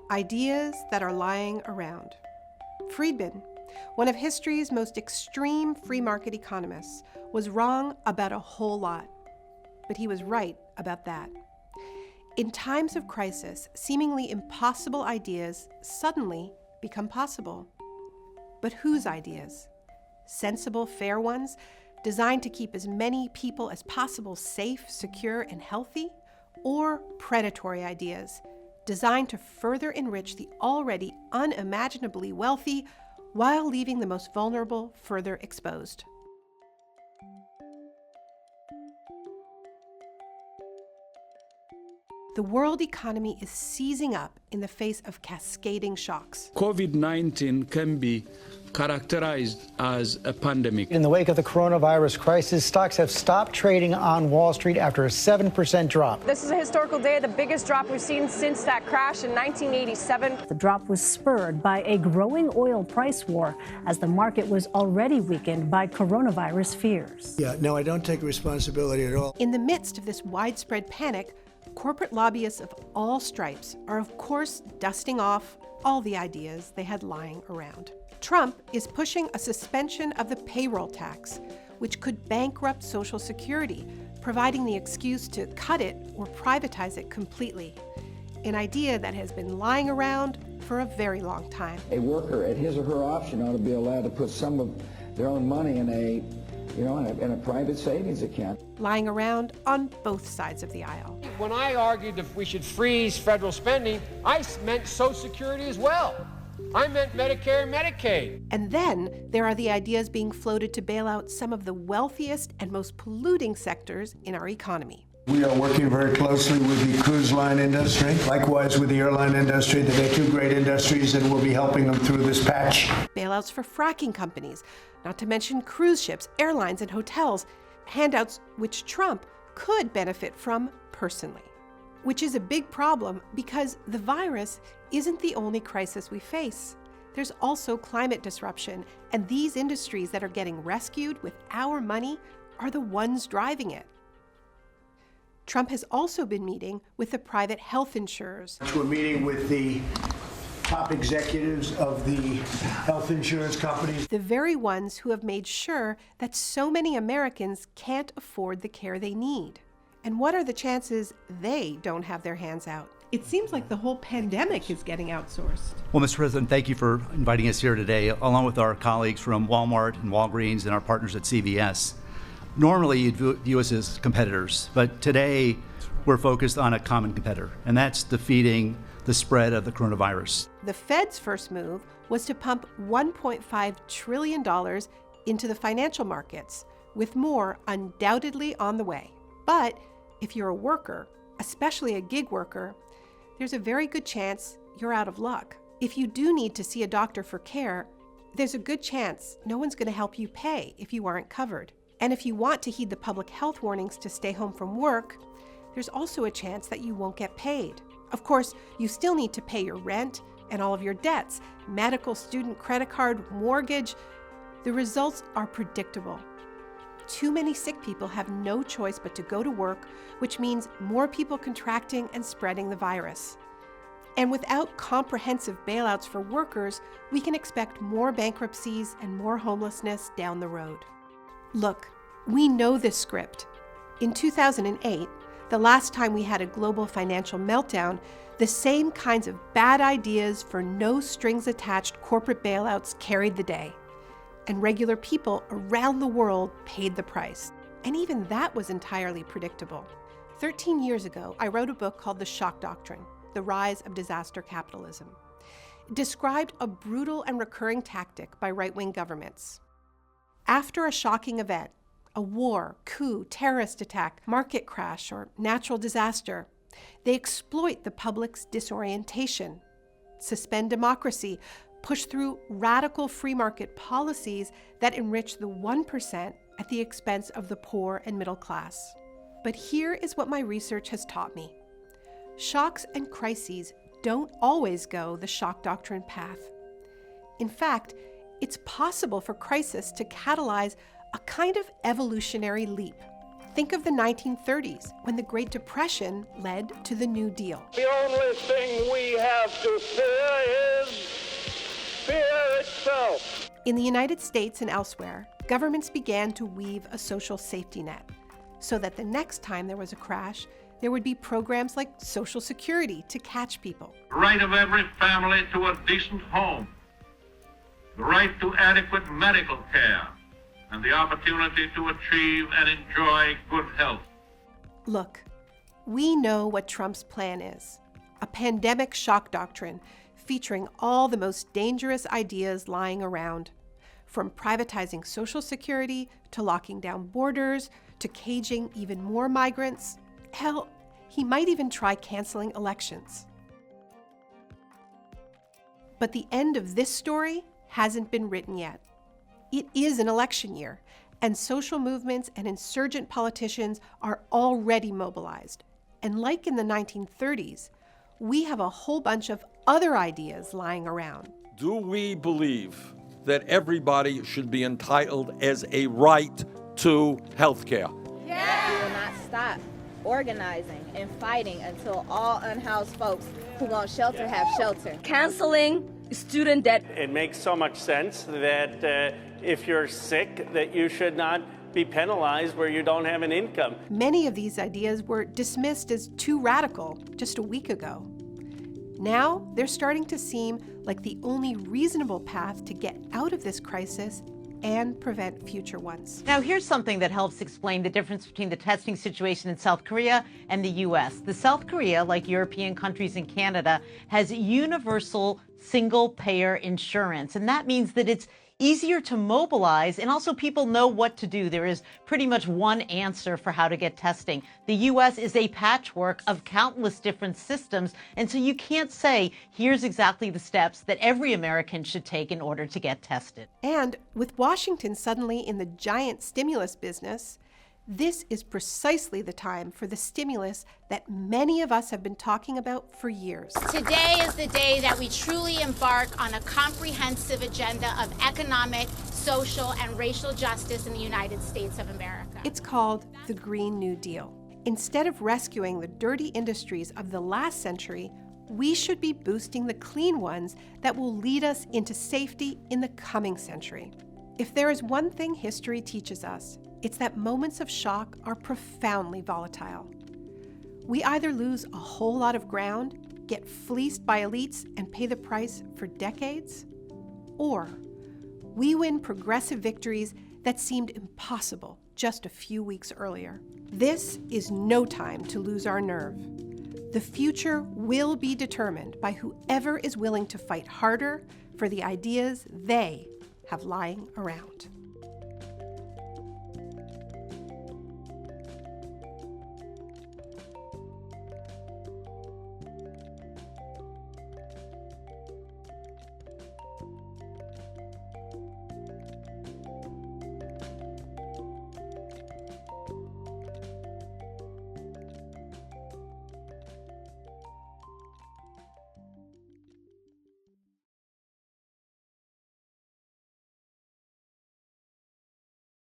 Ideas that are lying around. Friedman, one of history's most extreme free market economists, was wrong about a whole lot. But he was right about that. In times of crisis, seemingly impossible ideas suddenly become possible. But whose ideas? Sensible, fair ones, designed to keep as many people as possible safe, secure, and healthy? Or predatory ideas, designed to further enrich the already unimaginably wealthy while leaving the most vulnerable further exposed? The world economy is seizing up in the face of cascading shocks. COVID-19 can be characterized as a pandemic. In the wake of the coronavirus crisis, stocks have stopped trading on Wall Street after a 7% drop. This is a historical day, the biggest drop we've seen since that crash in 1987. The drop was spurred by a growing oil price war as the market was already weakened by coronavirus fears. Yeah, no, I don't take responsibility at all. In the midst of this widespread panic, corporate lobbyists of all stripes are, of course, dusting off all the ideas they had lying around. Trump is pushing a suspension of the payroll tax, which could bankrupt Social Security, providing the excuse to cut it or privatize it completely, an idea that has been lying around for a very long time. A worker at his or her option ought to be allowed to put some of their own money in a private savings account. Lying around on both sides of the aisle. When I argued that we should freeze federal spending, I meant Social Security as well. I meant Medicare and Medicaid. And then there are the ideas being floated to bail out some of the wealthiest and most polluting sectors in our economy. We are working very closely with the cruise line industry, likewise with the airline industry. They're two great industries, and we'll be helping them through this patch. Bailouts for fracking companies, not to mention cruise ships, airlines, and hotels, handouts which Trump could benefit from personally. Which is a big problem because the virus isn't the only crisis we face. There's also climate disruption, and these industries that are getting rescued with our money are the ones driving it. Trump has also been meeting with the private health insurers. We're meeting with the top executives of the health insurance companies. The very ones who have made sure that so many Americans can't afford the care they need. And what are the chances they don't have their hands out? It seems like the whole pandemic is getting outsourced. Well, Mr. President, thank you for inviting us here today, along with our colleagues from Walmart and Walgreens and our partners at CVS. Normally, you'd view us as competitors, but today we're focused on a common competitor, and that's defeating the spread of the coronavirus. The Fed's first move was to pump $1.5 trillion into the financial markets, with more undoubtedly on the way. But if you're a worker, especially a gig worker, there's a very good chance you're out of luck. If you do need to see a doctor for care, there's a good chance no one's going to help you pay if you aren't covered. And if you want to heed the public health warnings to stay home from work, there's also a chance that you won't get paid. Of course, you still need to pay your rent and all of your debts, medical, student credit card, mortgage. The results are predictable. Too many sick people have no choice but to go to work, which means more people contracting and spreading the virus. And without comprehensive bailouts for workers, we can expect more bankruptcies and more homelessness down the road. Look, we know this script. In 2008, the last time we had a global financial meltdown, the same kinds of bad ideas for no strings attached corporate bailouts carried the day. And regular people around the world paid the price. And even that was entirely predictable. 13 years ago, I wrote a book called The Shock Doctrine: The Rise of Disaster Capitalism. It described a brutal and recurring tactic by right-wing governments. After a shocking event, a war, coup, terrorist attack, market crash, or natural disaster, they exploit the public's disorientation, suspend democracy, push through radical free market policies that enrich the 1% at the expense of the poor and middle class. But here is what my research has taught me. Shocks and crises don't always go the shock doctrine path. In fact, it's possible for crisis to catalyze a kind of evolutionary leap. Think of the 1930s, when the Great Depression led to the New Deal. The only thing we have to fear is fear itself. In the United States and elsewhere, governments began to weave a social safety net so that the next time there was a crash, there would be programs like Social Security to catch people. The right of every family to a decent home, the right to adequate medical care, and the opportunity to achieve and enjoy good health. Look, we know what Trump's plan is: a pandemic shock doctrine featuring all the most dangerous ideas lying around, from privatizing Social Security to locking down borders to caging even more migrants. Hell, he might even try canceling elections. But the end of this story hasn't been written yet. It is an election year, and social movements and insurgent politicians are already mobilized. And like in the 1930s, we have a whole bunch of other ideas lying around. Do we believe that everybody should be entitled as a right to health care? Yeah. We will not stop organizing and fighting until all unhoused folks who want shelter have shelter. Canceling student debt. It makes so much sense that if you're sick, that you should not be penalized where you don't have an income. Many of these ideas were dismissed as too radical just a week ago. Now they're starting to seem like the only reasonable path to get out of this crisis and prevent future ones. Now, here's something that helps explain the difference between the testing situation in South Korea and the U.S. The South Korea, like European countries and Canada, has universal single-payer insurance, and that means that it's easier to mobilize, and also people know what to do. There is pretty much one answer for how to get testing. The U.S. is a patchwork of countless different systems, and so you can't say, here's exactly the steps that every American should take in order to get tested. And with Washington suddenly in the giant stimulus business, this is precisely the time for the stimulus that many of us have been talking about for years. Today is the day that we truly embark on a comprehensive agenda of economic, social, and racial justice in the United States of America. It's called the Green New Deal. Instead of rescuing the dirty industries of the last century, we should be boosting the clean ones that will lead us into safety in the coming century. If there is one thing history teaches us, it's that moments of shock are profoundly volatile. We either lose a whole lot of ground, get fleeced by elites, and pay the price for decades, or we win progressive victories that seemed impossible just a few weeks earlier. This is no time to lose our nerve. The future will be determined by whoever is willing to fight harder for the ideas they have lying around.